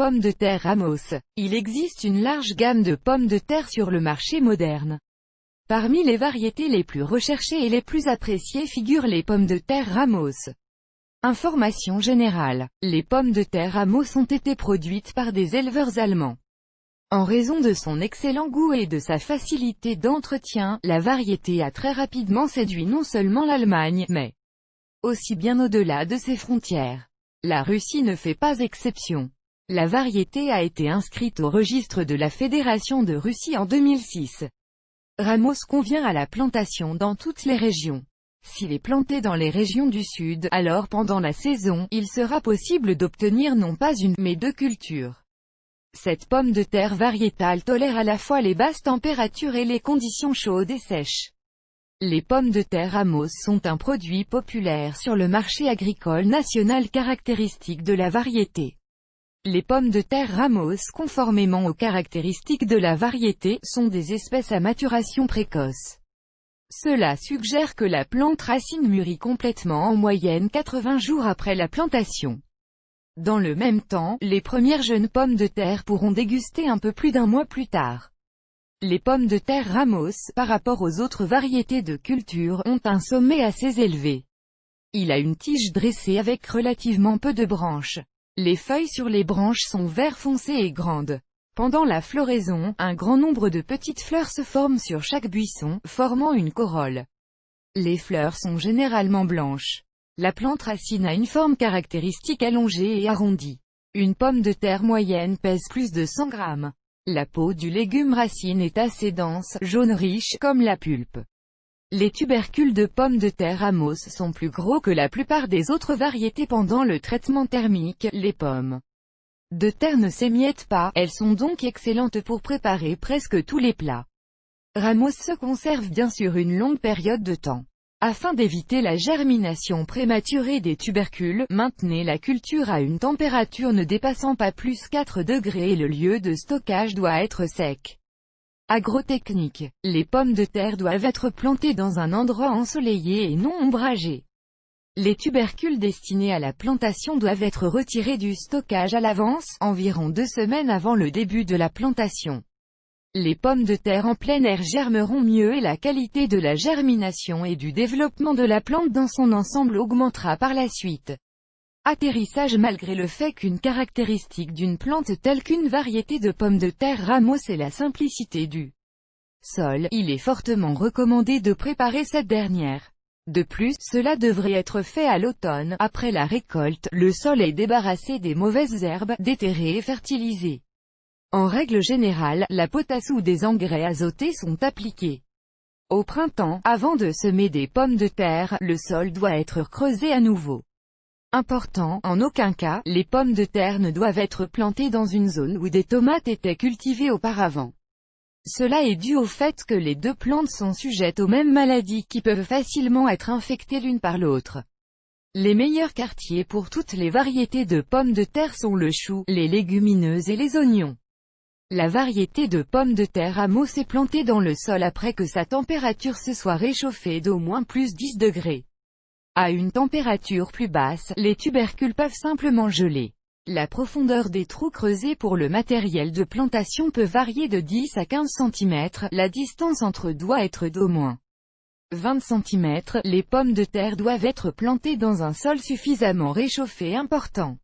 pommes de terre Ramos. Il existe une large gamme de pommes de terre sur le marché moderne. Parmi les variétés les plus recherchées et les plus appréciées figurent les pommes de terre Ramos. Information générale. Les pommes de terre Ramos ont été produites par des éleveurs allemands. En raison de son excellent goût et de sa facilité d'entretien, la variété a très rapidement séduit non seulement l'Allemagne, mais aussi bien au-delà de ses frontières. La Russie ne fait pas exception. La variété a été inscrite au registre de la Fédération de Russie en 2006. Ramos convient à la plantation dans toutes les régions. S'il est planté dans les régions du sud, alors pendant la saison, il sera possible d'obtenir non pas une, mais deux cultures. Cette pomme de terre variétale tolère à la fois les basses températures et les conditions chaudes et sèches. Les pommes de terre Ramos sont un produit populaire sur le marché agricole national caractéristique de la variété. Les pommes de terre Ramos, conformément aux caractéristiques de la variété, sont des espèces à maturation précoce. Cela suggère que la plante racine mûrit complètement en moyenne 80 jours après la plantation. Dans le même temps, les premières jeunes pommes de terre pourront déguster un peu plus d'un mois plus tard. Les pommes de terre Ramos, par rapport aux autres variétés de culture, ont un sommet assez élevé. Il a une tige dressée avec relativement peu de branches. Les feuilles sur les branches sont vert foncé et grandes. Pendant la floraison, un grand nombre de petites fleurs se forment sur chaque buisson, formant une corolle. Les fleurs sont généralement blanches. La plante racine a une forme caractéristique allongée et arrondie. Une pomme de terre moyenne pèse plus de 100 grammes. La peau du légume racine est assez dense, jaune riche, comme la pulpe. Les tubercules de pommes de terre Ramos sont plus gros que la plupart des autres variétés pendant le traitement thermique. Les pommes de terre ne s'émiettent pas, elles sont donc excellentes pour préparer presque tous les plats. Ramos se conserve bien sur une longue période de temps. Afin d'éviter la germination prématurée des tubercules, maintenez la culture à une température ne dépassant pas plus 4 degrés et le lieu de stockage doit être sec. Agrotechnique. Les pommes de terre doivent être plantées dans un endroit ensoleillé et non ombragé. Les tubercules destinés à la plantation doivent être retirés du stockage à l'avance, environ 2 semaines avant le début de la plantation. Les pommes de terre en plein air germeront mieux et la qualité de la germination et du développement de la plante dans son ensemble augmentera par la suite. Atterrissage. Malgré le fait qu'une caractéristique d'une plante telle qu'une variété de pommes de terre Ramos est la simplicité du sol, il est fortement recommandé de préparer cette dernière. De plus, cela devrait être fait à l'automne, après la récolte, le sol est débarrassé des mauvaises herbes, déterré et fertilisé. En règle générale, la potasse ou des engrais azotés sont appliqués. Au printemps, avant de semer des pommes de terre, le sol doit être creusé à nouveau. Important, en aucun cas, les pommes de terre ne doivent être plantées dans une zone où des tomates étaient cultivées auparavant. Cela est dû au fait que les deux plantes sont sujettes aux mêmes maladies qui peuvent facilement être infectées l'une par l'autre. Les meilleurs quartiers pour toutes les variétés de pommes de terre sont le chou, les légumineuses et les oignons. La variété de pommes de terre Ramos est plantée dans le sol après que sa température se soit réchauffée d'au moins plus 10 degrés. À une température plus basse, les tubercules peuvent simplement geler. La profondeur des trous creusés pour le matériel de plantation peut varier de 10 à 15 cm, la distance entre eux doit être d'au moins 20 cm, les pommes de terre doivent être plantées dans un sol suffisamment réchauffé important.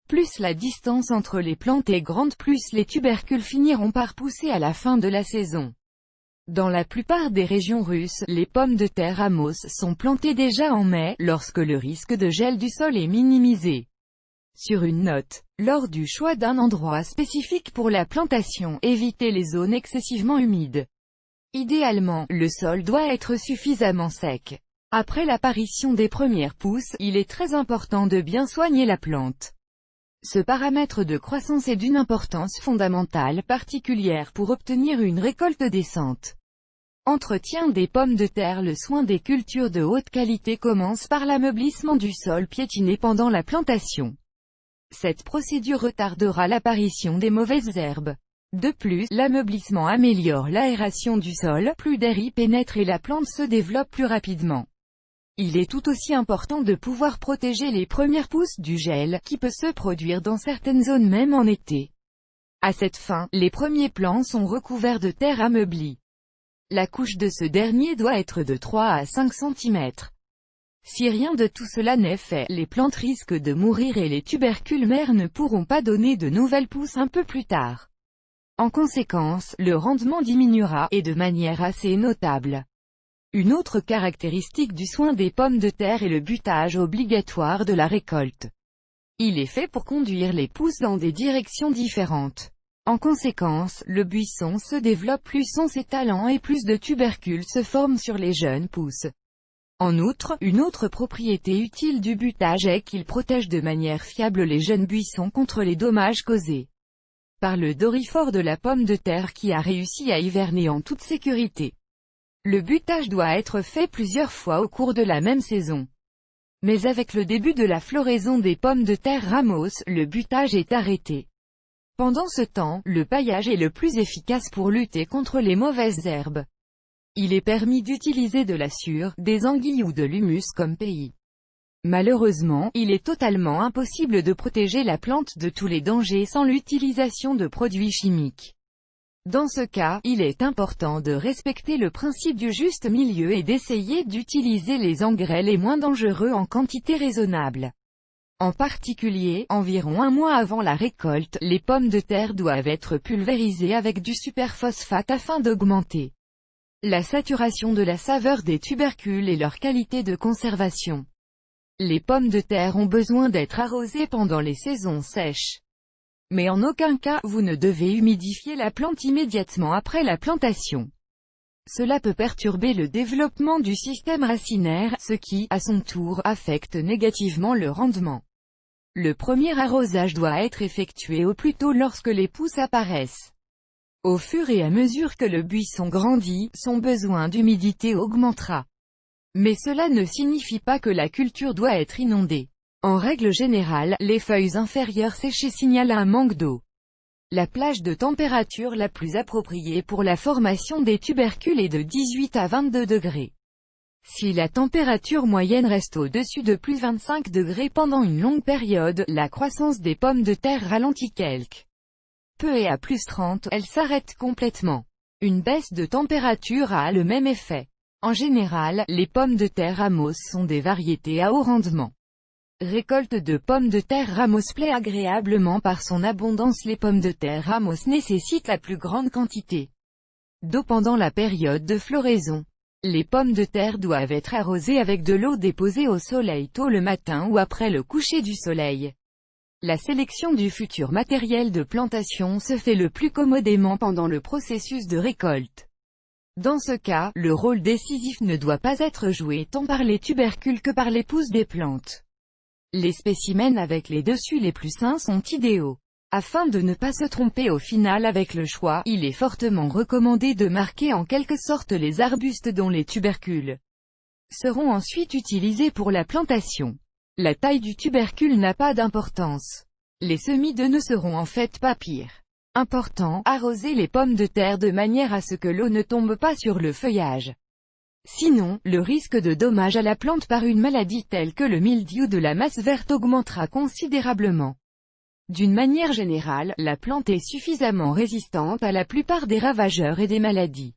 Plus la distance entre les plantes est grande, plus les tubercules finiront par pousser à la fin de la saison. Dans la plupart des régions russes, les pommes de terre Ramos sont plantées déjà en mai, lorsque le risque de gel du sol est minimisé. Sur une note, lors du choix d'un endroit spécifique pour la plantation, évitez les zones excessivement humides. Idéalement, le sol doit être suffisamment sec. Après l'apparition des premières pousses, il est très important de bien soigner la plante. Ce paramètre de croissance est d'une importance fondamentale, particulière pour obtenir une récolte décente. Entretien des pommes de terre. Le soin des cultures de haute qualité commence par l'ameublissement du sol piétiné pendant la plantation. Cette procédure retardera l'apparition des mauvaises herbes. De plus, l'ameublissement améliore l'aération du sol, plus d'air y pénètre et la plante se développe plus rapidement. Il est tout aussi important de pouvoir protéger les premières pousses du gel, qui peut se produire dans certaines zones même en été. À cette fin, les premiers plants sont recouverts de terre ameublie. La couche de ce dernier doit être de 3 à 5 cm. Si rien de tout cela n'est fait, les plantes risquent de mourir et les tubercules mères ne pourront pas donner de nouvelles pousses un peu plus tard. En conséquence, le rendement diminuera, et de manière assez notable. Une autre caractéristique du soin des pommes de terre est le butage obligatoire de la récolte. Il est fait pour conduire les pousses dans des directions différentes. En conséquence, le buisson se développe plus on s'étalant et plus de tubercules se forment sur les jeunes pousses. En outre, une autre propriété utile du butage est qu'il protège de manière fiable les jeunes buissons contre les dommages causés par le doryphore de la pomme de terre qui a réussi à hiverner en toute sécurité. Le butage doit être fait plusieurs fois au cours de la même saison. Mais avec le début de la floraison des pommes de terre ramos, le butage est arrêté. Pendant ce temps, le paillage est le plus efficace pour lutter contre les mauvaises herbes. Il est permis d'utiliser de la sûre, des anguilles ou de l'humus comme pays. Malheureusement, il est totalement impossible de protéger la plante de tous les dangers sans l'utilisation de produits chimiques. Dans ce cas, il est important de respecter le principe du juste milieu et d'essayer d'utiliser les engrais les moins dangereux en quantité raisonnable. En particulier, environ un mois avant la récolte, les pommes de terre doivent être pulvérisées avec du superphosphate afin d'augmenter la saturation de la saveur des tubercules et leur qualité de conservation. Les pommes de terre ont besoin d'être arrosées pendant les saisons sèches. Mais en aucun cas, vous ne devez humidifier la plante immédiatement après la plantation. Cela peut perturber le développement du système racinaire, ce qui, à son tour, affecte négativement le rendement. Le premier arrosage doit être effectué au plus tôt lorsque les pousses apparaissent. Au fur et à mesure que le buisson grandit, son besoin d'humidité augmentera. Mais cela ne signifie pas que la culture doit être inondée. En règle générale, les feuilles inférieures séchées signalent un manque d'eau. La plage de température la plus appropriée pour la formation des tubercules est de 18 à 22 degrés. Si la température moyenne reste au-dessus de plus 25 degrés pendant une longue période, la croissance des pommes de terre ralentit quelque peu et à plus 30, elle s'arrête complètement. Une baisse de température a le même effet. En général, les pommes de terre ramos sont des variétés à haut rendement. Récolte de pommes de terre ramos plaît agréablement par son abondance. Les pommes de terre ramos nécessitent la plus grande quantité d'eau pendant la période de floraison. Les pommes de terre doivent être arrosées avec de l'eau déposée au soleil tôt le matin ou après le coucher du soleil. La sélection du futur matériel de plantation se fait le plus commodément pendant le processus de récolte. Dans ce cas, le rôle décisif ne doit pas être joué tant par les tubercules que par les pousses des plantes. Les spécimens avec les dessus les plus sains sont idéaux. Afin de ne pas se tromper au final avec le choix, il est fortement recommandé de marquer en quelque sorte les arbustes dont les tubercules seront ensuite utilisés pour la plantation. La taille du tubercule n'a pas d'importance. Les semis de ne seront en fait pas pires. Important, arroser les pommes de terre de manière à ce que l'eau ne tombe pas sur le feuillage. Sinon, le risque de dommage à la plante par une maladie telle que le mildiou de la masse verte augmentera considérablement. D'une manière générale, la plante est suffisamment résistante à la plupart des ravageurs et des maladies.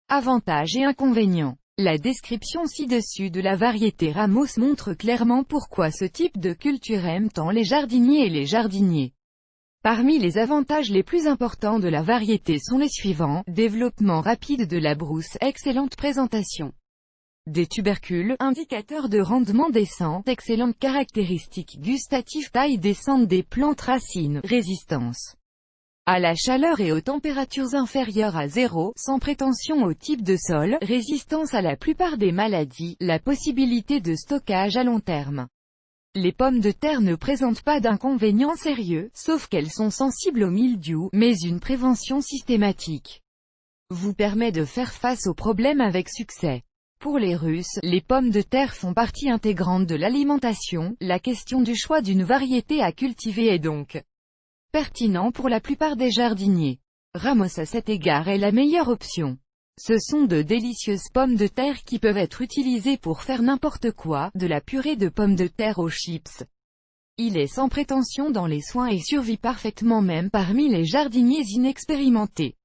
Avantages et inconvénients. La description ci-dessus de la variété ramos montre clairement pourquoi ce type de culture aime tant les jardiniers et les jardiniers. Parmi les avantages les plus importants de la variété sont les suivants: développement rapide de la brousse, excellente présentation des tubercules, indicateur de rendement décent, excellentes caractéristiques gustatives, taille décente des plantes, racines, résistance à la chaleur et aux températures inférieures à 0, sans prétention au type de sol, résistance à la plupart des maladies, la possibilité de stockage à long terme. Les pommes de terre ne présentent pas d'inconvénients sérieux, sauf qu'elles sont sensibles au mildiou, mais une prévention systématique vous permet de faire face aux problèmes avec succès. Pour les Russes, les pommes de terre font partie intégrante de l'alimentation. La question du choix d'une variété à cultiver est donc pertinent pour la plupart des jardiniers. Ramos à cet égard est la meilleure option. Ce sont de délicieuses pommes de terre qui peuvent être utilisées pour faire n'importe quoi, de la purée de pommes de terre aux chips. Il est sans prétention dans les soins et survit parfaitement même parmi les jardiniers inexpérimentés.